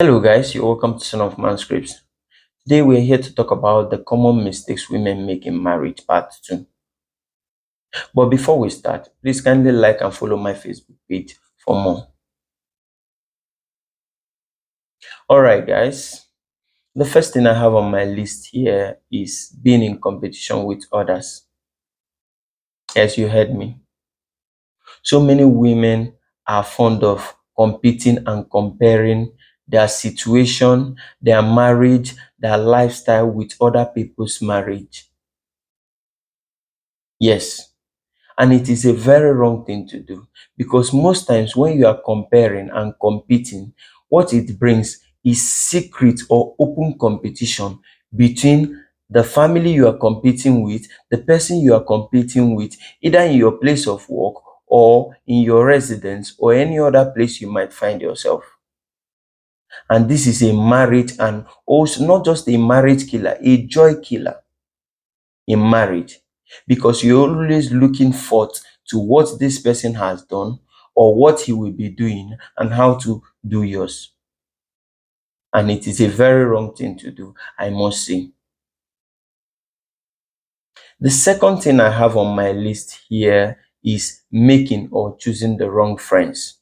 Hello guys, you're welcome to Son of Manuscripts. Today we're here to talk about the common mistakes women make in marriage part 2. But before we start, please kindly like and follow my Facebook page for more. Alright guys, the first thing I have on my list here is being in competition with others. As you heard me. So many women are fond of competing and comparing their situation, their marriage, their lifestyle with other people's marriage. Yes, and it is a very wrong thing to do because most times when you are comparing and competing, what it brings is secret or open competition between the family you are competing with, the person you are competing with, either in your place of work or in your residence or any other place you might find yourself. And this is a marriage, and also not just a marriage killer, a joy killer in marriage, because you're always looking forth to what this person has done or what he will be doing and how to do yours. And it is a very wrong thing to do, I must say. The second thing I have on my list here is making or choosing the wrong friends.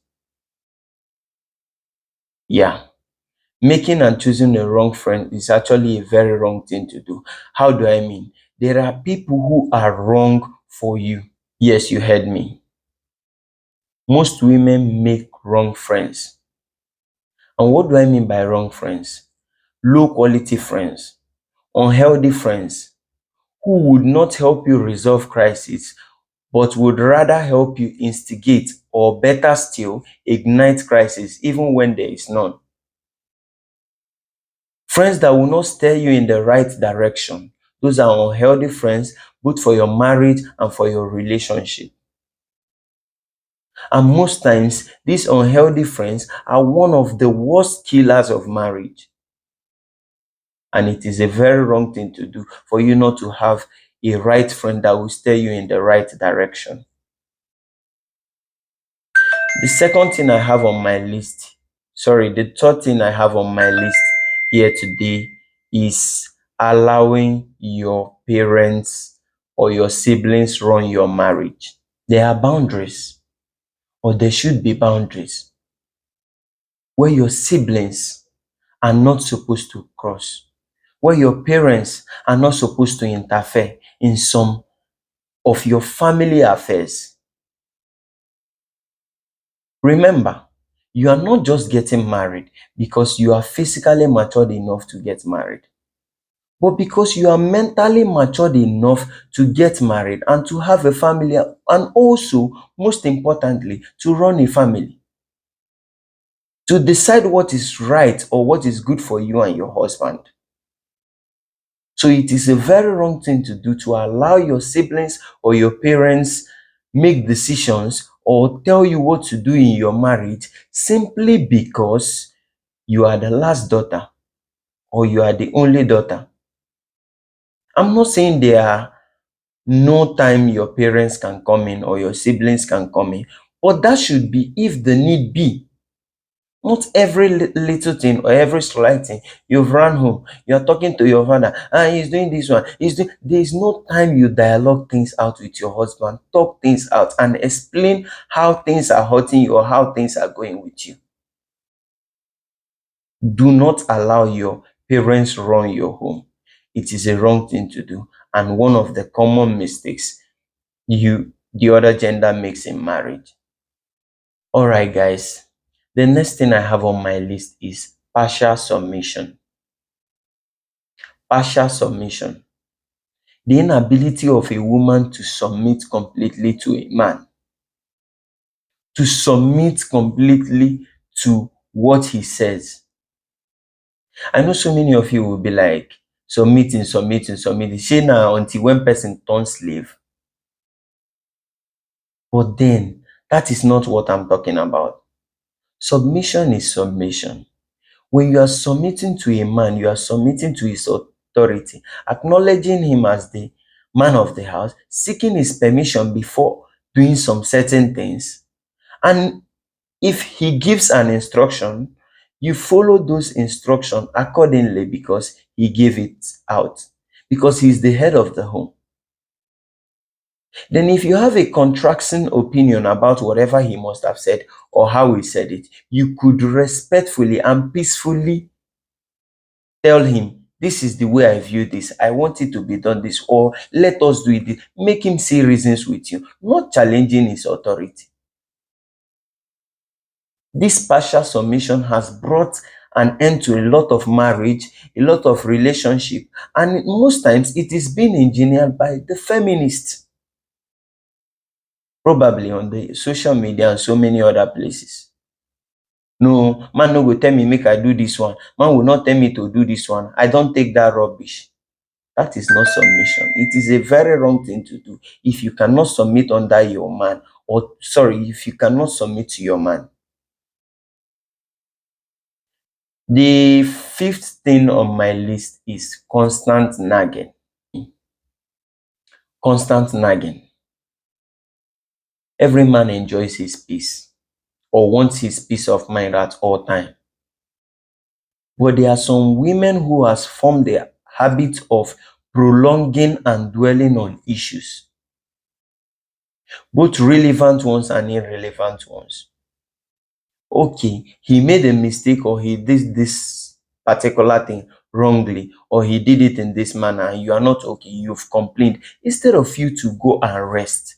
Yeah, making and choosing the wrong friend is actually a very wrong thing to do. How do I mean? There are people who are wrong for you. Yes, you heard me. Most women make wrong friends. And what do I mean by wrong friends? Low quality friends, unhealthy friends, who would not help you resolve crisis, but would rather help you instigate, or better still, ignite crisis even when there is none. Friends that will not steer you in the right direction. Those are unhealthy friends, both for your marriage and for your relationship. And most times, these unhealthy friends are one of the worst killers of marriage. And it is a very wrong thing to do for you not to have a right friend that will steer you in the right direction. The second thing I have on my list, the third thing I have on my list here today is allowing your parents or your siblings run your marriage. There are boundaries, or there should be boundaries, where your siblings are not supposed to cross, where your parents are not supposed to interfere in some of your family affairs. Remember, you are not just getting married because you are physically matured enough to get married, but because you are mentally matured enough to get married and to have a family, and also, most importantly, to run a family. To decide what is right or what is good for you and your husband. So it is a very wrong thing to do to allow your siblings or your parents make decisions or tell you what to do in your marriage simply because you are the last daughter or you are the only daughter. I'm not saying there are no time your parents can come in or your siblings can come in, but that should be if the need be. Not every little thing or every slight thing you've run home, you're talking to your father, and he's doing this one, there's no time you dialogue things out with your husband, talk things out and explain how things are hurting you or how things are going with you. Do not allow your parents run your home. It is a wrong thing to do, and one of the common mistakes the other gender makes in marriage. All right, guys. The next thing I have on my list is partial submission. Partial submission. The inability of a woman to submit completely to a man. To submit completely to what he says. I know so many of you will be like, submitting. Say now until when person turns slave. But then, that is not what I'm talking about. Submission is submission. When you are submitting to a man, you are submitting to his authority, acknowledging him as the man of the house, seeking his permission before doing some certain things. And if he gives an instruction, You follow those instructions accordingly because he gave it out, because he's the head of the home. Then if you have a contrasting opinion about whatever he must have said or how he said it, you could respectfully and peacefully tell him, this is the way I view this. I want it to be done this, or let us do it. Make him see reasons with you, not challenging his authority. This partial submission has brought an end to a lot of marriage, a lot of relationship, and most times it is being engineered by the feminists, probably on the social media and so many other places. No, man no go tell me make I do this one. Man will not tell me to do this one. I don't take that rubbish. That is not submission. It is a very wrong thing to do if you cannot submit under your man, or sorry, if you cannot submit to your man. The fifth thing on my list is constant nagging. Constant nagging. Every man enjoys his peace or wants his peace of mind at all time. But there are some women who has formed the habit of prolonging and dwelling on issues, both relevant ones and irrelevant ones. Okay, he made a mistake, or he did this particular thing wrongly, or he did it in this manner, and you are not okay, you've complained. Instead of you to go and rest,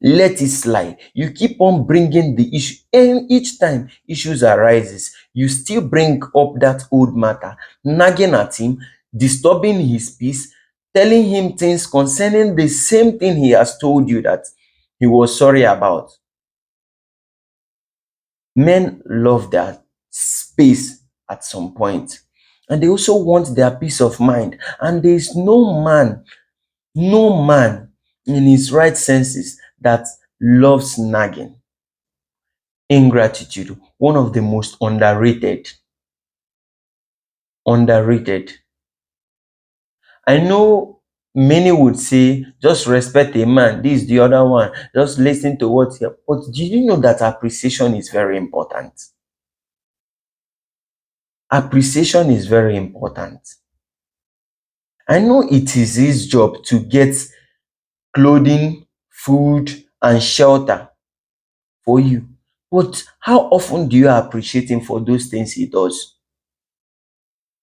let it slide. You keep on bringing the issue, and each time issues arises, you still bring up that old matter, nagging at him, disturbing his peace, telling him things concerning the same thing he has told you that he was sorry about. Men love their space at some point, and they also want their peace of mind. And there is no man in his right senses that loves nagging. Ingratitude, one of the most underrated. I know many would say, just respect a man, this, the other one, just listen to what he. But do you know that appreciation is very important? Appreciation is very important. I know it is his job to get clothing, food, and shelter for you. But how often do you appreciate him for those things he does?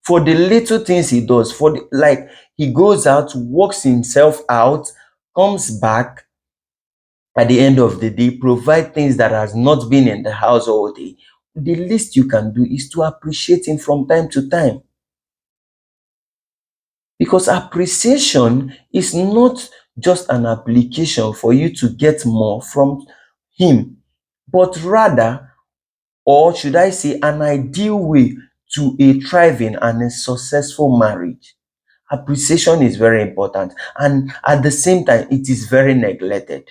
For the little things he does, for the, like, he goes out, works himself out, comes back at the end of the day, provide things that has not been in the house all day. The least you can do is to appreciate him from time to time. Because appreciation is not just an application for you to get more from him, but rather, or should I say, an ideal way to a thriving and a successful marriage. Appreciation is very important, and at the same time, it is very neglected.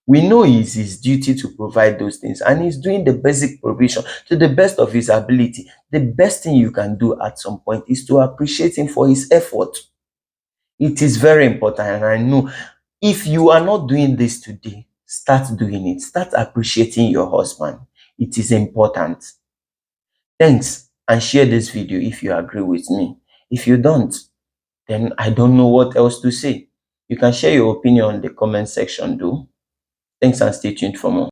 We know it is his duty to provide those things, and he's doing the basic provision to the best of his ability. The best thing you can do at some point is to appreciate him for his effort. It is very important, and I know if you are not doing this today, start doing it. Start appreciating your husband. It is important. Thanks, and share this video if you agree with me. If you don't, then I don't know what else to say. You can share your opinion in the comment section though. Thanks, and stay tuned for more.